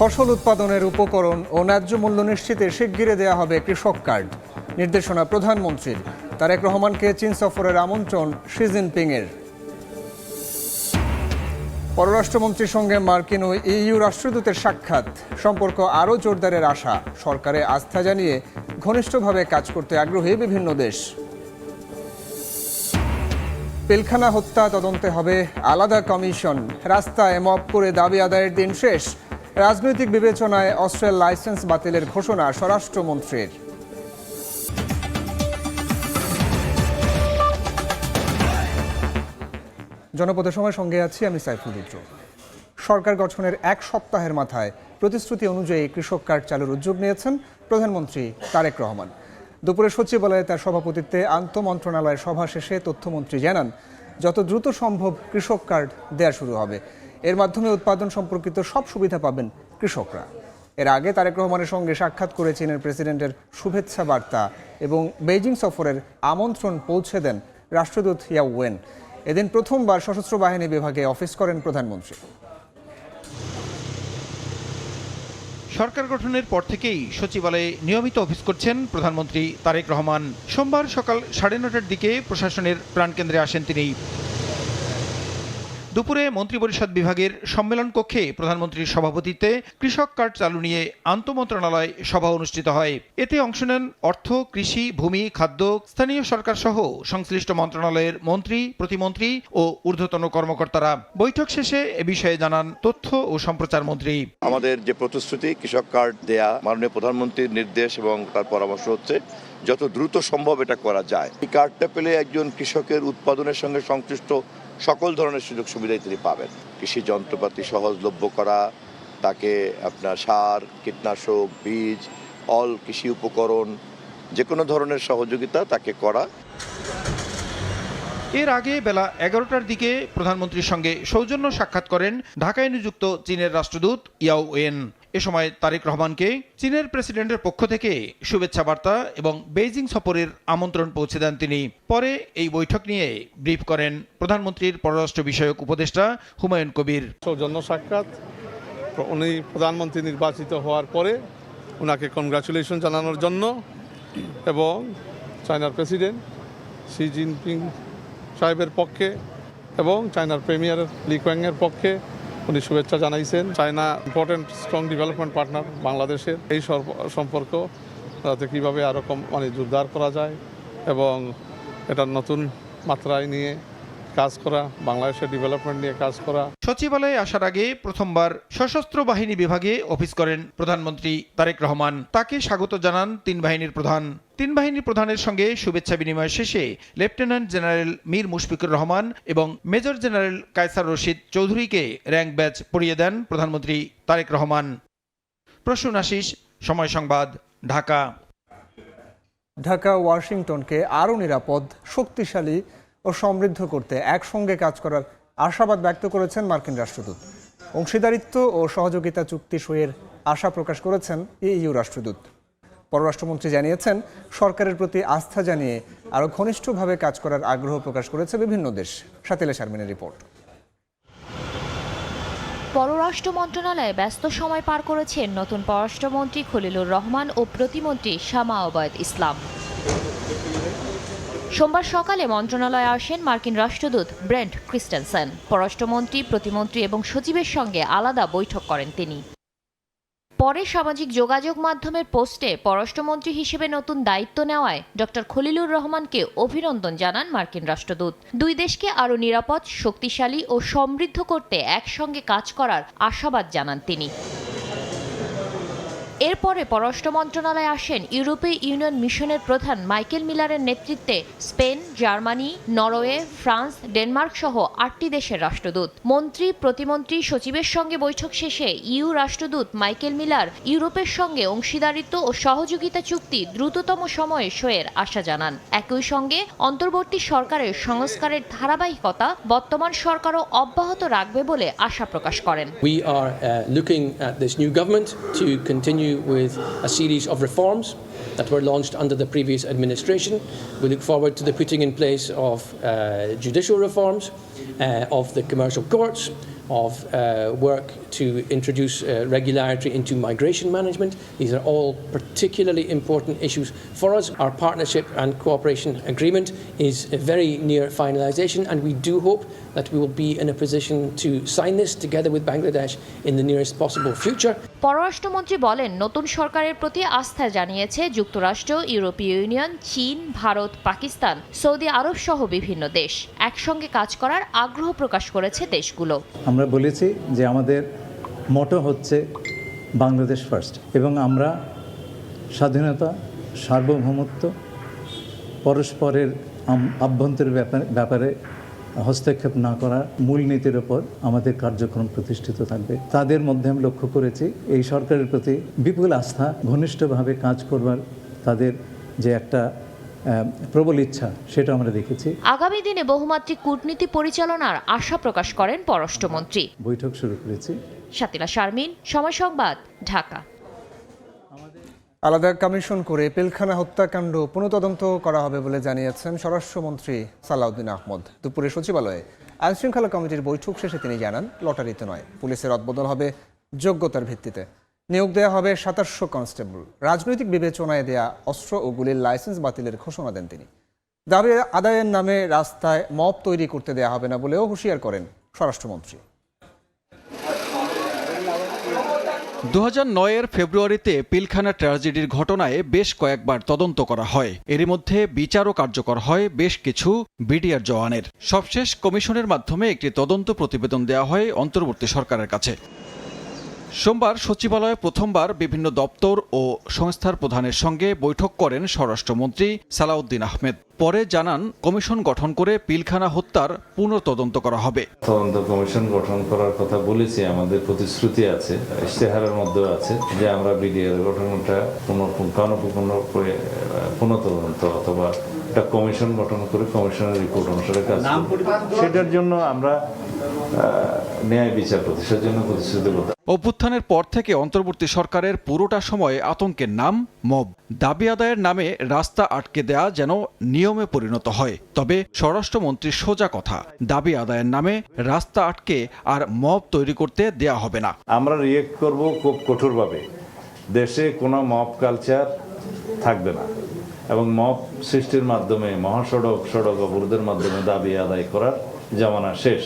ফসল উৎপাদনের উপকরণ ও ন্যায্য মূল্য নিশ্চিতে শিগগিরই দেয়া হবে কৃষক কার্ড। নির্দেশনা প্রধানমন্ত্রীর। তারেক রহমানকে চীন সফরের আমন্ত্রণ শি জিনপিংয়ের। পররাষ্ট্রমন্ত্রীর সঙ্গে মার্কিন ও ইইউ রাষ্ট্রদূতের সাক্ষাৎ। সম্পর্ক আরও জোরদারের আশা। সরকারে আস্থা জানিয়ে ঘনিষ্ঠভাবে কাজ করতে আগ্রহী বিভিন্ন দেশ। পিলখানা হত্যা তদন্তে হবে আলাদা কমিশন। রাস্তায় মব করে দাবি আদায়ের দিন শেষ। রাজনৈতিক বিবেচনায় অস্ত্রের লাইসেন্স বাতিলের ঘোষণা স্বরাষ্ট্রমন্ত্রীর। জনপদের সময় সঙ্গে আছি আমি সাইফুল রুদ্র। সরকার গঠনের এক সপ্তাহের মাথায় প্রতিশ্রুতি অনুযায়ী কৃষক কার্ড চালুর উদ্যোগ নিয়েছেন প্রধানমন্ত্রী তারেক রহমান। দুপুরে সচিবালয়ে তার সভাপতিত্বে আন্তঃমন্ত্রণালয়ের সভা শেষে তথ্যমন্ত্রী জানান, যত দ্রুত সম্ভব কৃষক কার্ড দেয়া শুরু হবে। এর মাধ্যমে উৎপাদন সম্পর্কিত সব সুবিধা পাবেন কৃষকরা। এর আগে তারেক রহমানের সঙ্গে সাক্ষাৎ করে চীনের প্রেসিডেন্টের শুভেচ্ছা বার্তা এবং বেইজিং সফরের আমন্ত্রণ পৌঁছে দেন রাষ্ট্রদূত ইয়াও ওয়েন। এদিন প্রথমবার সশস্ত্র বাহিনী বিভাগে অফিস করেন প্রধানমন্ত্রী। সরকার গঠনের পর থেকেই সচিবালয়ে নিয়মিত অফিস করছেন প্রধানমন্ত্রী তারেক রহমান। সোমবার সকাল 9:30টার দিকে প্রশাসনের প্রাণকেন্দ্রে আসেন তিনি। দুপুরে মন্ত্রিপরিষদ বিভাগের সম্মেলন কক্ষে প্রধানমন্ত্রীর সভাপতিত্বে কৃষক কার্ড চালু নিয়ে আন্তঃমন্ত্রণালয় সভা অনুষ্ঠিত হয়। এতে অংশ নেন অর্থ, কৃষি, ভূমি, খাদ্য, স্থানীয় সরকার সহ সংশ্লিষ্ট মন্ত্রণালয়ের মন্ত্রী, প্রতিমন্ত্রী ও ঊর্ধ্বতন কর্মকর্তারা। বৈঠক শেষে এ বিষয়ে জানান তথ্য ও সম্প্রচার মন্ত্রী। আমাদের যে প্রতিশ্রুতি কৃষক কার্ড দেয়া, মাননীয় প্রধানমন্ত্রীর নির্দেশ এবং তার পরামর্শ হচ্ছে যত দ্রুত সম্ভব এটা করা যায়। এই কার্ডটা পেলে একজন কৃষকের উৎপাদনের সঙ্গে সংশ্লিষ্ট সকল ধরনের সুযোগ সুবিধাই তিনি পাবেন। কৃষি যন্ত্রপাতি সহজলভ্য করা, তাকে আপনার সার, কীটনাশক, বীজ, অল কৃষি উপকরণ, যে কোনো ধরনের সহযোগিতা তাকে করা। এর আগে বেলা 11টার দিকে প্রধানমন্ত্রীর সঙ্গে সৌজন্য সাক্ষাৎ করেন ঢাকায় নিযুক্ত চীনের রাষ্ট্রদূত ইয়াও ওয়েন। এ সময় তারেক রহমানকে চীনের প্রেসিডেন্টের পক্ষ থেকে শুভেচ্ছা বার্তা এবং বেইজিং সফরের আমন্ত্রণ পৌঁছে দেন তিনি। পরে এই বৈঠক নিয়ে ব্রিফ করেন প্রধানমন্ত্রীর পররাষ্ট্র বিষয়ক উপদেষ্টা হুমায়ুন কবির। সৌজন্য সাক্ষাৎ, উনি প্রধানমন্ত্রী নির্বাচিত হওয়ার পরে ওনাকে কনগ্রাচুলেশন জানানোর জন্য এবং চায়নার প্রেসিডেন্ট শি জিনপিং সাহেবের পক্ষে এবং চায়নার প্রিমিয়ার লি কুয়াংয়ের পক্ষে উনি শুভেচ্ছা জানাইছেন। China important strong development partner বাংলাদেশের। এই সম্পর্ক তাতে কীভাবে আরও জোরদার করা যায় এবং এটা নতুন মাত্রায় নিয়ে কাজ করা, বাংলাদেশের ডেভেলপমেন্ট নিয়ে কাজ করা। সচিবালয়ে আসার আগে প্রথমবার সশস্ত্র বাহিনী বিভাগে অফিস করেন প্রধানমন্ত্রী তারেক রহমান। তাকে স্বাগত জানান তিন বাহিনীর প্রধান। তিন বাহিনীর প্রধানের সঙ্গে শুভেচ্ছা বিনিময় শেষে লেফটেন্যান্ট জেনারেল মীর মুশফিকুর রহমান এবং মেজর জেনারেল কায়সার রশিদ চৌধুরীকে র্যাঙ্ক ব্যাজ পরিয়ে দেন প্রধানমন্ত্রী তারেক রহমান। প্রসূন আশিস, সময় সংবাদ, ঢাকা। ঢাকা ওয়াশিংটনকে আরও নিরাপদ, শক্তিশালী ও সমৃদ্ধ করতে একসঙ্গে কাজ করার আশাবাদ ব্যক্ত করেছেন মার্কিন রাষ্ট্রদূত। অংশীদারিত্ব ও সহযোগিতা চুক্তি সইয়ের আশা প্রকাশ করেছেন ইইউ রাষ্ট্রদূত। পররাষ্ট্রমন্ত্রী জানিয়েছেন, সরকারের প্রতি আস্থা জানিয়ে আরও ঘনিষ্ঠভাবে কাজ করার আগ্রহ প্রকাশ করেছে বিভিন্ন দেশ। সাতিলা শারমিনের রিপোর্ট। পররাষ্ট্র মন্ত্রণালয়ে ব্যস্ত সময় পার করেছেন নতুন পররাষ্ট্রমন্ত্রী খলিলুর রহমান ও প্রতিমন্ত্রী শামা ওবায়দ ইসলাম। সোমবার সকালে মন্ত্রণালয়ে আসেন মার্কিন রাষ্ট্রদূত ব্রেন্ট ক্রিস্টেনসেন। পররাষ্ট্রমন্ত্রী, প্রতিমন্ত্রী এবং সচিবের সঙ্গে আলাদা বৈঠক করেন তিনি। পরে সামাজিক যোগাযোগ মাধ্যমের পোস্টে পররাষ্ট্রমন্ত্রী হিসেবে নতুন দায়িত্ব নেওয়ায় ডক্টর খলিলুর রহমানকে অভিনন্দন জানান মার্কিন রাষ্ট্রদূত। দুই দেশকে আরও নিরাপদ, শক্তিশালী ও সমৃদ্ধ করতে একসঙ্গে কাজ করার আশাবাদ জানান তিনি। এরপরে পররাষ্ট্র মন্ত্রণালয়ে আসেন ইউরোপীয় ইউনিয়ন মিশনের প্রধান মাইকেল মিলারের নেতৃত্বে Spain, Germany, Norway, France, Denmark সহ 8টি দেশের রাষ্ট্রদূত। মন্ত্রী, প্রতিমন্ত্রী, সচিবের সঙ্গে বৈঠক শেষে ইইউ রাষ্ট্রদূত মাইকেল মিলার ইউরোপের সঙ্গে অংশীদারিত্ব ও সহযোগিতা চুক্তি দ্রুততম সময়ে সইয়ের আশা জানান। একই সঙ্গে অন্তর্বর্তী সরকারের সংস্কারের ধারাবাহিকতা বর্তমান সরকারও অব্যাহত রাখবে বলে আশা প্রকাশ করেন। We are looking at this new government to continue with a series of reforms that were launched under the previous administration. We look forward to the putting in place of judicial reforms, of the commercial courts, of work to introduce regularity into migration management. These are all particularly important issues for us. Our partnership and cooperation agreement is very near finalisation, and we do hope that we will be in a position to sign this together with Bangladesh in the nearest possible future. পররাষ্ট্রমন্ত্রী বলেন, নতুন সরকারের প্রতি আস্থা জানিয়েছে যুক্তরাষ্ট্র, ইউরোপীয় union, চীন, ভারত, পাকিস্তান, সৌদি আরব সহ বিভিন্ন দেশ। একসঙ্গে কাজ করার আগ্রহ প্রকাশ করেছে দেশগুলো। আমরা বলেছি যে আমাদের মোটো হচ্ছে বাংলাদেশ ফার্স্ট, এবং আমরা স্বাধীনতা, সার্বভৌমত্ব, পরস্পরের আভ্যন্তরীণ ব্যাপারে হস্তক্ষেপ না করার মূলনীতির ওপর আমাদের কার্যক্রম প্রতিষ্ঠিত থাকবে। তাদের মধ্যে আমি লক্ষ্য করেছি এই সরকারের প্রতি বিপুল আস্থা, ঘনিষ্ঠভাবে কাজ করবার তাদের যে একটা প্রবল ইচ্ছা, সেটা আমরা দেখেছি। আগামী দিনে বহুমাত্রিক কূটনীতি পরিচালনার আশা প্রকাশ করেন পররাষ্ট্রমন্ত্রী। বৈঠক শুরু করেছি। শাতিলা শারমিন, সময় সংবাদ, ঢাকা। আলাদা কমিশন করে পিলখানা হত্যাকাণ্ড পুনঃতদন্ত করা হবে বলে জানিয়েছেন স্বরাষ্ট্রমন্ত্রী সালাউদ্দিন আহমদ। দুপুরে সচিবালয়ে আইনশৃঙ্খলা কমিটির বৈঠক শেষে তিনি জানান, লটারিতে নয়, পুলিশের রদবদল হবে যোগ্যতার ভিত্তিতে। নিয়োগ দেওয়া হবে 2700 কনস্টেবল। রাজনৈতিক বিবেচনায় দেয়া অস্ত্র ও গুলির লাইসেন্স বাতিলের ঘোষণা দেন তিনি। দাবি আদায়ের নামে রাস্তায় মব তৈরি করতে দেয়া হবে না বলেও হুঁশিয়ার করেন স্বরাষ্ট্রমন্ত্রী। 2009-এর ফেব্রুয়ারিতে পিলখানা ট্র্যাজেডির ঘটনায় বেশ কয়েকবার তদন্ত করা হয়। এরই মধ্যে বিচারও কার্যকর হয় বেশ কিছু বিডিআর জওয়ানের। সবশেষ কমিশনের মাধ্যমে একটি তদন্ত প্রতিবেদন দেওয়া হয় অন্তর্বর্তী সরকারের কাছে। সোমবার সচিবালয়ে প্রথমবার বিভিন্ন দপ্তর ও সংস্থার প্রধানের সঙ্গে বৈঠক করেন স্বরাষ্ট্রমন্ত্রী সালাউদ্দিন আহমেদ। পরে জানান, কমিশন গঠন করে পিলখানা হত্যার পুনঃতদন্ত করা হবে। তদন্ত কমিশন গঠন করার কথা বলেছি, আমাদের প্রতিশ্রুতি আছে, ইশতেহারের মধ্যেও আছে যে আমরা বিডিআর গঠনটা পুনঃতদন্ত অথবা একটা কমিশন গঠন করে কমিশনের রিপোর্ট অনুসারে কাজ করব। সেটার জন্য আমরা ন্যায় বিচার প্রতিষ্ঠার জন্য প্রতিশ্রুতিবদ্ধ। অভ্যুত্থানের পর থেকে অন্তর্বর্তী সরকারের পুরোটা সময় আতঙ্কের নাম মব। দাবি আদায়ের নামে রাস্তা আটকে দেয়া যেন নিয়মে পরিণত হয়। তবে স্বরাষ্ট্রমন্ত্রীর সোজা কথা, দাবি আদায়ের নামে রাস্তা আটকে আর মব তৈরি করতে দেয়া হবে না। আমরা রিয়েক্ট করব খুব কঠোরভাবে। দেশে কোনো মব কালচার থাকবে না, এবং মব সৃষ্টির মাধ্যমে সড়ক অবরোধের মাধ্যমে দাবি আদায় করার জামানা শেষ।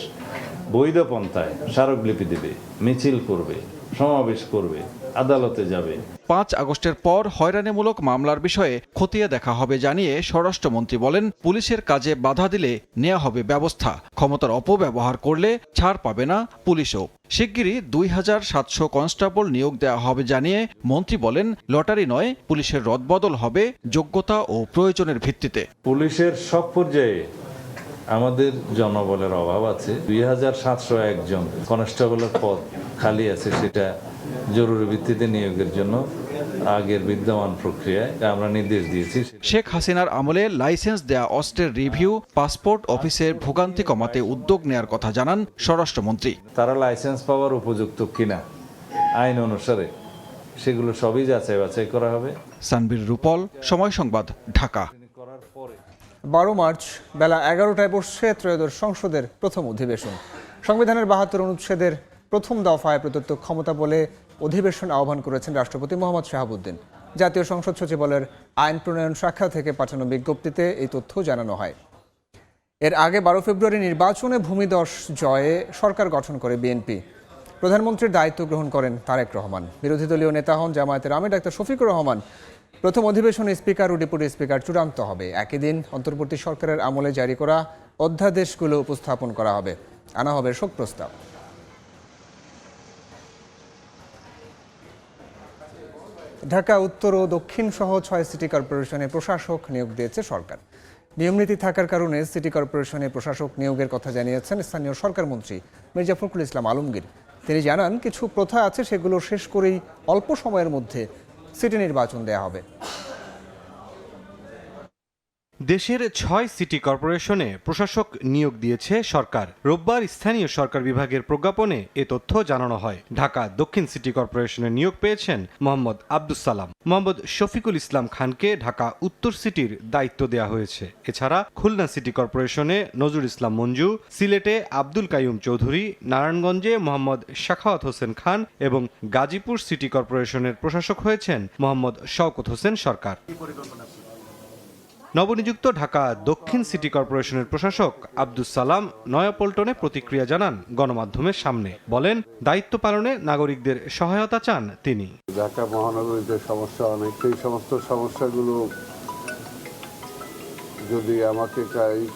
বৈধ পন্থায় স্মারকলিপি দেবে, মিছিল করবে, সমাবেশ করবে, আদালতে যাবে। 5 আগস্টের পর হয়রানিমূলক মামলার বিষয়ে খতিয়ে দেখা হবে জানিয়ে স্বরাষ্ট্রমন্ত্রী বলেন, পুলিশের কাজে বাধা দিলে নেওয়া হবে ব্যবস্থা। ক্ষমতার অপব্যবহার করলে ছাড় পাবে না পুলিশও। শিগগিরই 2700 কনস্টেবল নিয়োগ দেওয়া হবে জানিয়ে মন্ত্রী বলেন, লটারি নয়, পুলিশের রদবদল হবে যোগ্যতা ও প্রয়োজনের ভিত্তিতে। পুলিশের সব পর্যায়ে আমাদের জনবলের অভাব আছে। 2701 জন কনস্টেবলের পদ খালি আছে, সেটা জরুরি ভিত্তিতে নিয়োগের জন্য আগের বিদ্যমান প্রক্রিয়ায় আমরা নির্দেশ দিয়েছি। শেখ হাসিনার আমলে লাইসেন্স দেয়া অস্ত্রের রিভিউ, পাসপোর্ট অফিসের ভোগান্তি কমাতে উদ্যোগ নেয়ার কথা জানান স্বরাষ্ট্রমন্ত্রী। তারা লাইসেন্স পাওয়ার উপযুক্ত কিনা আইন অনুসারে সেগুলো সবই যাচাই বাছাই করা হবে। সানবীর রূপল, সময় সংবাদ, ঢাকা। 12 মার্চ বেলা 11টায় বসছে ত্রয়োদশ সংসদের প্রথম অধিবেশন। সংবিধানের 72 অনুচ্ছেদের প্রথম দফায় প্রদত্ত ক্ষমতা বলে অধিবেশন আহ্বান করেছেন রাষ্ট্রপতি মোহাম্মদ শাহাবুদ্দিন। জাতীয় সংসদ সচিবালয়ের আইন প্রণয়ন শাখা থেকে পাঠানো বিজ্ঞপ্তিতে এই তথ্য জানানো হয়। এর আগে 12 ফেব্রুয়ারি নির্বাচনে ভূমিধস জয়ে সরকার গঠন করে বিএনপি। প্রধানমন্ত্রীর দায়িত্ব গ্রহণ করেন তারেক রহমান। বিরোধী দলীয় নেতা হন জামায়াতের আমির ডাক্তার শফিকুর রহমান। প্রথম অধিবেশনে স্পিকার ও ডেপুটি স্পিকার চূড়ান্ত হবে। একই দিন অন্তর্বর্তী সরকারের আমলে জারি করা অধ্যাদেশগুলো উপস্থাপন করা হবে, আনা হবে শোক প্রস্তাব। ঢাকা উত্তর ও দক্ষিণ সহ 6 সিটি কর্পোরেশনে প্রশাসক নিয়োগ দিয়েছে সরকার। নিয়মনীতি থাকার কারণে সিটি কর্পোরেশনে প্রশাসক নিয়োগের কথা জানিয়েছেন স্থানীয় সরকার মন্ত্রী মির্জা ফখরুল ইসলাম আলমগীর। তিনি জানান, কিছু প্রথা আছে, সেগুলো শেষ করেই অল্প সময়ের মধ্যে সিটি নির্বাচন দেয়া হবে। দেশের 6 সিটি কর্পোরেশনে প্রশাসক নিয়োগ দিয়েছে সরকার। রোববার স্থানীয় সরকার বিভাগের প্রজ্ঞাপনে এ তথ্য জানানো হয়। ঢাকা দক্ষিণ সিটি কর্পোরেশনে নিয়োগ পেয়েছেন মোহাম্মদ আব্দুস সালাম। মোহাম্মদ শফিকুল ইসলাম খানকে ঢাকা উত্তর সিটির দায়িত্ব দেওয়া হয়েছে। এছাড়া খুলনা সিটি কর্পোরেশনে নজরুল ইসলাম মঞ্জু, সিলেটে আব্দুল কাইয়ুম চৌধুরী, নারায়ণগঞ্জে মোহাম্মদ শাখাওয়াত হোসেন খান এবং গাজীপুর সিটি কর্পোরেশনের প্রশাসক হয়েছেন মোহাম্মদ শওকত হোসেন সরকার। নবনিযুক্ত ঢাকা দক্ষিণ সিটি কর্পোরেশনের প্রশাসক আব্দুস সালাম নয়াপল্টনে প্রতিক্রিয়া জানান গণমাধ্যমের সামনে। বলেন, দায়িত্ব পালনে নাগরিকদের সহায়তা চান তিনি। ঢাকা মহানগরীর যে সমস্যা অনেক, সেই সমস্ত সমস্যাগুলো যদি আমাকে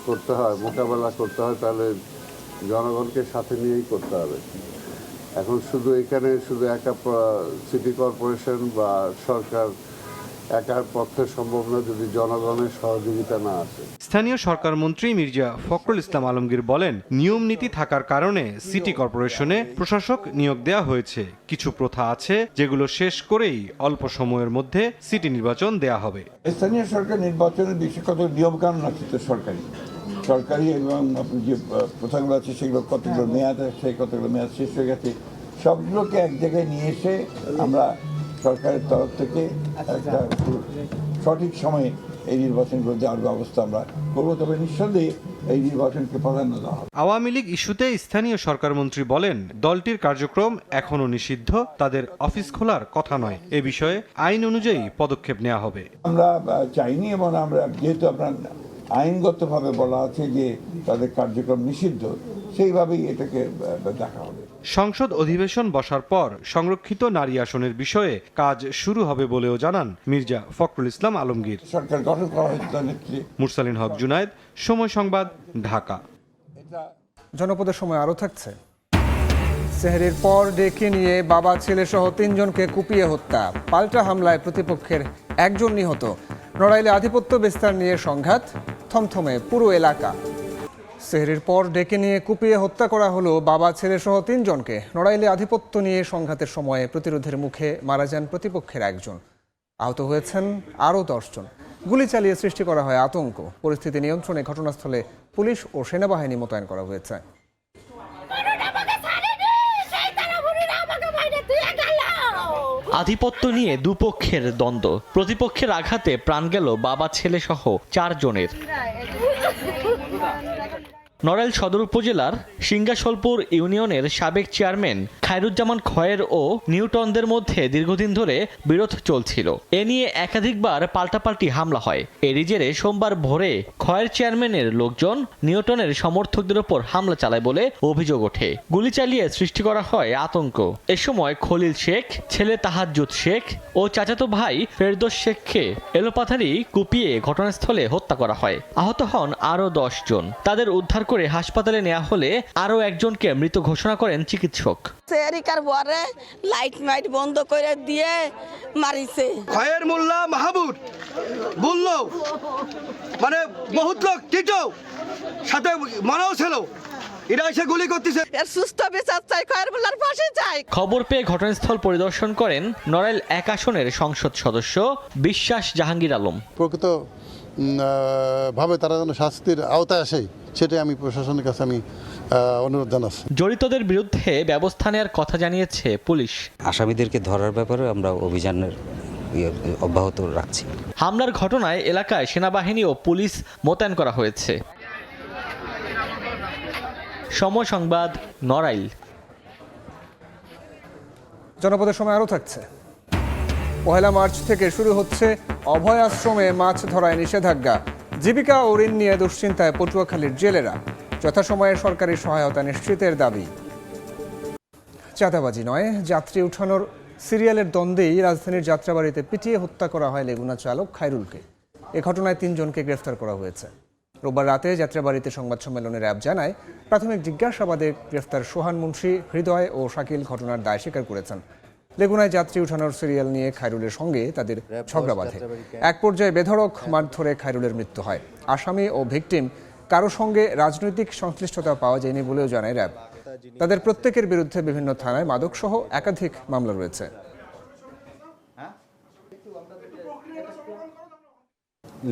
করতে হয়, মোকাবেলা করতে হয়, তাহলে জনগণকে সাথে নিয়েই করতে হবে। এখন শুধু এখানে একা সিটি কর্পোরেশন বা সরকার একার পক্ষে সম্ভব না যদি জনগণের সহযোগিতা না আসে। স্থানীয় সরকার মন্ত্রী মির্জা ফখরুল ইসলাম আলমগীর বলেন, নিয়ম নীতি থাকার কারণে সিটি কর্পোরেশনে প্রশাসক নিয়োগ দেওয়া হয়েছে। কিছু প্রথা আছে যেগুলো শেষ করেই অল্প সময়ের মধ্যে সিটি নির্বাচন দেয়া হবে। স্থানীয় সরকার নির্বাচনের বিষয়ে কত নিয়ম কানুন আছে তো সরকারি এবং যে প্রথাগুলো আছে সেগুলো কতগুলো মেয়াদ আছে, কতগুলো মেয়াদ শেষ হয়ে গেছে, সবগুলোকে এক জায়গায় নিয়ে এসে আমরা সরকারের তরফ থেকে একটা সঠিক সময়ে এই নির্বাচনগুলো দেওয়ার ব্যবস্থা আমরা করবো। তবে নিঃসন্দেহে এই নির্বাচনকে প্রাধান্য দেওয়া হবে। আওয়ামী লীগ ইস্যুতে স্থানীয় সরকার মন্ত্রী বলেন, দলটির কার্যক্রম এখনো নিষিদ্ধ, তাদের অফিস খোলার কথা নয়। এ বিষয়ে আইন অনুযায়ী পদক্ষেপ নেওয়া হবে। আমরা চাইনি, এবং আমরা যেহেতু আপনার আইনগতভাবে বলা আছে যে তাদের কার্যক্রম নিষিদ্ধ, সেইভাবেই এটাকে দেখা হবে। সংসদ অধিবেশন বসার পর সংরক্ষিত নারী আসনের বিষয়ে কাজ শুরু হবে বলেও জানান মির্জা ফখরুল ইসলাম আলমগীর। সরকার গঠন করা হয়েছে। মুরসালিন হক জুনায়েদ, সময় সংবাদ, ঢাকা। জনপদের সময় আরও থাকছে। সেহরির পর ডেকে নিয়ে বাবা ছেলে সহ 3 জনকে কুপিয়ে হত্যা, পাল্টা হামলায় প্রতিপক্ষের 1 জন নিহত। নড়াইলে আধিপত্য বিস্তার নিয়ে সংঘাত, থমথমে পুরো এলাকা। সেহরির পর ডেকে নিয়ে কুপিয়ে হত্যা করা হলো বাবা ছেলে সহ 3 জনকে। নড়াইলে আধিপত্য নিয়ে সংঘাতের সময় প্রতিরোধের মুখে মারা যান প্রতিপক্ষের 1 জন। আহত হয়েছেন আরও 10 জন। গুলি চালিয়ে সৃষ্টি করা হয় আতঙ্ক। পরিস্থিতি নিয়ন্ত্রণে ঘটনাস্থলে পুলিশ ও সেনাবাহিনী মোতায়েন করা হয়েছে। আধিপত্য নিয়ে দুপক্ষের দ্বন্দ্ব, প্রতিপক্ষের আঘাতে প্রাণ গেল বাবা ছেলে সহ 4 জনের। নড়াইল সদর উপজেলার সিংগাসলপুর ইউনিয়নের সাবেক চেয়ারম্যান খায়রুজ্জামান খয়ের ও নিউটনদের মধ্যে দীর্ঘদিন ধরে বিরোধ চলছিল। এ নিয়ে একাধিকবার পাল্টাপাল্টি হামলা হয়। এরই জেরে সোমবার ভোরে খয়ের চেয়ারম্যানের লোকজন নিউটনের সমর্থকদের ওপর হামলা চালায় বলে অভিযোগ ওঠে। গুলি চালিয়ে সৃষ্টি করা হয় আতঙ্ক। এ সময় খলিল শেখ, ছেলে তাহাজ্জুদ শেখ ও চাচাতো ভাই ফেরদৌস শেখকে এলোপাথারি কুপিয়ে ঘটনাস্থলে হত্যা করা হয়। আহত হন আরও 10 জন। তাদের উদ্ধার করে হাসপাতালে নেওয়া হলে আরও 1 জনকে মৃত ঘোষণা করেন চিকিৎসক। লাইট বন্ধ করে দিয়ে মারিছে। খয়ের মোল্লা মাহবুব বললো, মানে বহুত লোক টিটো সাথে মারাও ছিল, এরা এসে গুলি করতেছে। এর সুস্থ বিচার চাই, খয়ের মোল্লার পাশে চাই। খবর পেয়ে ঘটনাস্থল পরিদর্শন করেন নড়াইল 1 আসনের সংসদ সদস্য বিশ্বাস জাহাঙ্গীর আলম। প্রকৃত ভাবে তারা যেন শাস্তির আওতায় আসে, সেটাই আমি প্রশাসনের কাছে অনুরোধ জানাচ্ছি। জড়িতদের বিরুদ্ধে ব্যবস্থা নেওয়ার কথা জানিয়েছে পুলিশ। আসামিদেরকে ধরার ব্যাপারে আমরা অভিযানের অব্যাহত রাখছি। হামলার ঘটনায় এলাকায় সেনাবাহিনী ও পুলিশ মোতায়েন করা হয়েছে। সময় সংবাদ, নড়াইল। জনপদের সময় আরও থাকছে। 1 মার্চ থেকে শুরু হচ্ছে অভয় আশ্রমে মাছ ধরায় নিষেধাজ্ঞা। জীবিকা ও ঋণ নিয়ে দুশ্চিন্তায় পটুয়াখালীর জেলেরা। যথাসময়ে সরকারি সহায়তা নিশ্চিতের দাবি। চাঁদাবাজি নয়, যাত্রী উঠানোর সিরিয়ালের দ্বন্দ্বেই রাজধানীর যাত্রাবাড়িতে পিটিয়ে হত্যা করা হয় লেগুনা চালক খায়রুলকে। এ ঘটনায় 3 জনকে গ্রেফতার করা হয়েছে। রোববার রাতে যাত্রাবাড়িতে সংবাদ সম্মেলনে র্যাব জানায়, প্রাথমিক জিজ্ঞাসাবাদে গ্রেফতার সোহান মুন্সি, হৃদয় ও শাকিল ঘটনার দায় স্বীকার করেছেন। লেগুনায় যাত্রী উঠানোর সিরিয়াল নিয়ে খায়রুলের সঙ্গে তাদের ঝগড়া বাঁধে। এক পর্যায়ে বেধড়ক মারধরে খায়রুলের মৃত্যু হয়। আসামি ও ভিকটিম কারো সঙ্গে রাজনৈতিক সংশ্লিষ্টতা পাওয়া যায়নি বলেও জানায় র্যাব। তাদের প্রত্যেকের বিরুদ্ধে বিভিন্ন থানায় মাদকসহ একাধিক মামলা রয়েছে।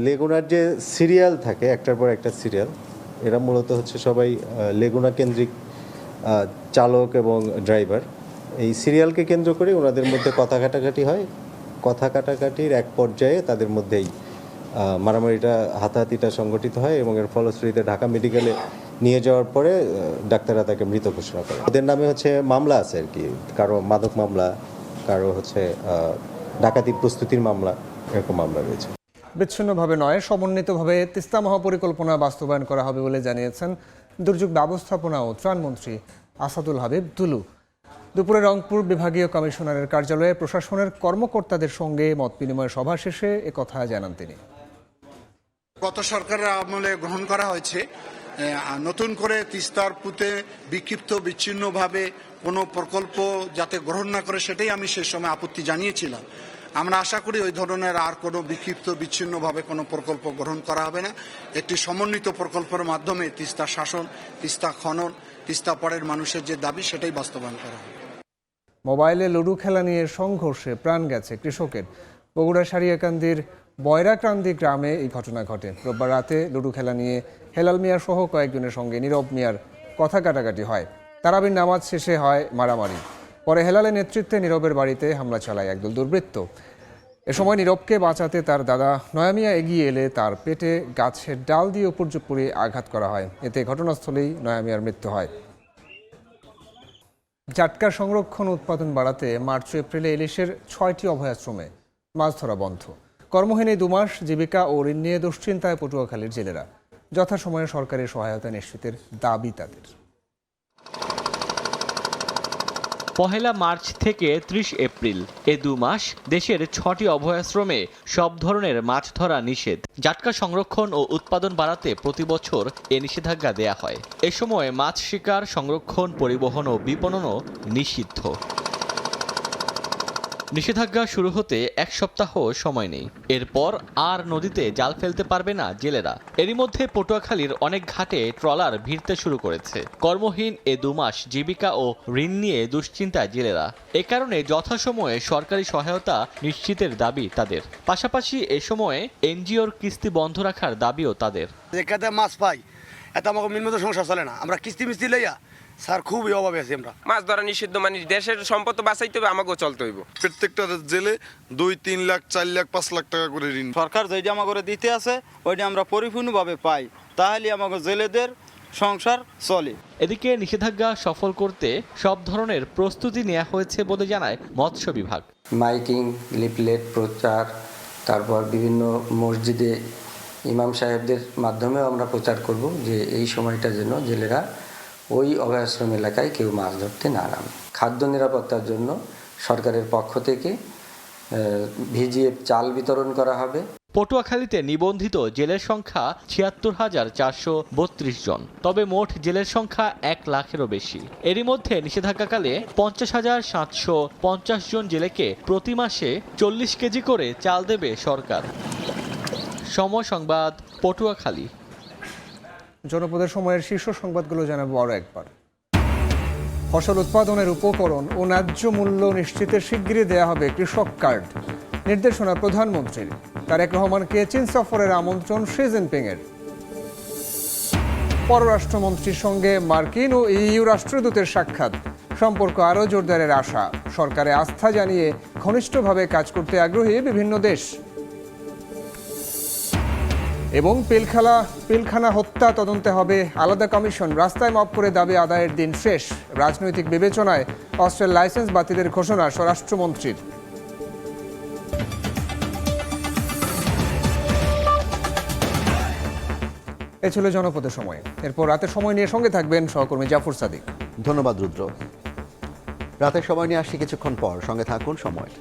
লেগুনার যে সিরিয়াল থাকে একটার পর একটা সিরিয়াল, এরা মূলত হচ্ছে সবাই লেগুনা কেন্দ্রিক চালক এবং ড্রাইভার। এই সিরিয়ালকে কেন্দ্র করে ওনাদের মধ্যে কথা কাটাকাটি হয়। কথা কাটাকাটির এক পর্যায়ে তাদের মধ্যেই মারামারিটা হাতাহাতিটা সংগঠিত হয় এবং এর ফলশ্রুতিতে ঢাকা মেডিকেলে নিয়ে যাওয়ার পরে ডাক্তাররা তাকে মৃত ঘোষণা করে। ওদের নামে হচ্ছে মামলা আছে আর কি, কারো মাদক মামলা, কারো হচ্ছে ডাকাতি প্রস্তুতির মামলা, এরকম মামলা রয়েছে। বিচ্ছিন্নভাবে নয়, সমন্বিতভাবে তিস্তা মহাপরিকল্পনা বাস্তবায়ন করা হবে বলে জানিয়েছেন দুর্যোগ ব্যবস্থাপনা ও ত্রাণমন্ত্রী আসাদুল হাবিব দুলু। দুপুরে রংপুর বিভাগীয় কমিশনারের কার্যালয়ে প্রশাসনের কর্মকর্তাদের সঙ্গে মত বিনিময় সভা শেষে একথা জানান তিনি। গত সরকারের আমলে গ্রহণ করা হয়েছে নতুন করে তিস্তার পুঁতে বিক্ষিপ্ত বিচ্ছিন্নভাবে কোনো প্রকল্প যাতে গ্রহণ না করে, সেটাই আমি সে সময় আপত্তি জানিয়েছিলাম। আমরা আশা করি ওই ধরনের আর কোনো বিক্ষিপ্ত বিচ্ছিন্নভাবে কোনো প্রকল্প গ্রহণ করা হবে না। একটি সমন্বিত প্রকল্পের মাধ্যমে তিস্তা শাসন, তিস্তা খনন, তিস্তা পরের মানুষের যে দাবি সেটাই বাস্তবায়ন করা হবে। মোবাইলে লুডু খেলা নিয়ে সংঘর্ষে প্রাণ গেছে কৃষকের। বগুড়া সারিয়াকান্দির বয়রাকান্দি গ্রামে এই ঘটনা ঘটে। রোববার রাতে লুডু খেলা নিয়ে হেলাল মিয়া সহ কয়েকজনের সঙ্গে নীরব মিয়ার কথা কাটাকাটি হয়। তারাবির নামাজ শেষে হয় মারামারি। পরে হেলালের নেতৃত্বে নীরবের বাড়িতে হামলা চালায় একদল দুর্বৃত্ত। এ সময় নীরবকে বাঁচাতে তার দাদা নয়া মিয়া এগিয়ে এলে তার পেটে গাছের ডাল দিয়ে উপর্যুপরি আঘাত করা হয়। এতে ঘটনাস্থলেই নয়া মিয়ার মৃত্যু হয়। জাটকা সংরক্ষণ উৎপাদন বাড়াতে মার্চ এপ্রিলে ইলিশের 6টি অভয়াশ্রমে মাছ ধরা বন্ধ। কর্মহীন এই 2 মাস জীবিকা ও ঋণ নিয়ে দুশ্চিন্তায় পটুয়াখালীর জেলেরা। যথাসময়ে সরকারি সহায়তা নিশ্চিতের দাবি তাদের। 1 মার্চ থেকে 30 এপ্রিল এ 2 মাস দেশের 6টি অভয়াশ্রমে সব ধরনের মাছ ধরা নিষেধ। জাটকা সংরক্ষণ ও উৎপাদন বাড়াতে প্রতি বছর এ নিষেধাজ্ঞা দেয়া হয়। এ সময় মাছ শিকার, সংরক্ষণ, পরিবহন ও বিপণনও নিষিদ্ধ। নিষেধাজ্ঞা শুরু হতে 1 সপ্তাহ সময় নেই। এরপর আর নদীতে জাল ফেলতে পারবে না জেলেরা। এরই মধ্যে পটুয়াখালীর অনেক ঘাটে ট্রলার ভিড়তে শুরু করেছে। কর্মহীন এ 2 মাস জীবিকা ও ঋণ নিয়ে দুশ্চিন্তায় জেলেরা। এ কারণে যথাসময়ে সরকারি সহায়তা নিশ্চিতের দাবি তাদের। পাশাপাশি এ সময়ে এনজিওর কিস্তি বন্ধ রাখার দাবিও তাদের। যেখানে মাছ পাই এত আমাকে মিনমতো সংসার চলে না, আমরা কিস্তি মিস্তি লইয়া স্যার খুবই অভাবে আছি। আমরা মাছ ধরা নিষিদ্ধ, মানে দেশের সম্পদ বাঁচাইতে হবে, আমাকেও চলতে হইব। প্রত্যেকটা জেলে 2, 3 লাখ, 4 লাখ, 5 লাখ টাকা করে ঋণ সরকার যেটা আমাকে দিতে আছে ওইটা আমরা পরিপূর্ণভাবে পাই, তাহলে আমাকে জেলেদের সংসার চলে। এদিকে নিষেধাজ্ঞা সফল করতে সব ধরনের প্রস্তুতি নেওয়া হয়েছে বলে জানায় মৎস্য বিভাগ। মাইকিং, লিফলেট প্রচার, তারপর বিভিন্ন মসজিদে ইমাম সাহেবদের মাধ্যমেও আমরা প্রচার করব যে এই সময়টা যেন জেলেরা ওই অভয়াশ্রম এলাকায় কেউ মাছ ধরতে না নামে। খাদ্য নিরাপত্তার জন্য সরকারের পক্ষ থেকে ভিজিএফ চাল বিতরণ করা হবে। পটুয়াখালীতে নিবন্ধিত জেলের সংখ্যা ৭৬,৪৩২ জন। তবে মোট জেলের সংখ্যা 1 লাখেরও বেশি। এরই মধ্যে নিষেধাজ্ঞাকালে ৫০,৭৫০ জন জেলেকে প্রতি মাসে 40 কেজি করে চাল দেবে সরকার। সময় সংবাদ, পটুয়াখালী। জনপদের সময়ের শীর্ষ সংবাদগুলো জানাবো আরও একবার। ফসল উৎপাদনের উপকরণ ও ন্যায্য মূল্য নিশ্চিতে শিগগিরই দেয়া হবে কৃষক কার্ড। নির্দেশনা প্রধানমন্ত্রীর। তারেক রহমানকে চীন সফরের আমন্ত্রণ শি জিনপিংয়ের। পররাষ্ট্রমন্ত্রীর সঙ্গে মার্কিন ও ইইউ রাষ্ট্রদূতের সাক্ষাৎ। সম্পর্ক আরও জোরদারের আশা। সরকারে আস্থা জানিয়ে ঘনিষ্ঠভাবে কাজ করতে আগ্রহী বিভিন্ন দেশ। এবং পিলখানা হত্যা তদন্তে হবে আলাদা কমিশন। রাস্তায় মব করে দাবি আদায়ের দিন শেষ। রাজনৈতিক বিবেচনায় অস্ত্রের লাইসেন্স বাতিলের ঘোষণা স্বরাষ্ট্রমন্ত্রীর। এ ছিল জনপদের সময়। এরপর রাতের সময় নিয়ে সঙ্গে থাকবেন সহকর্মী জাফর সাদিক। ধন্যবাদ রুদ্র। রাতের সময় নিয়ে আসছি কিছুক্ষণ পর, সঙ্গে থাকুন সময়।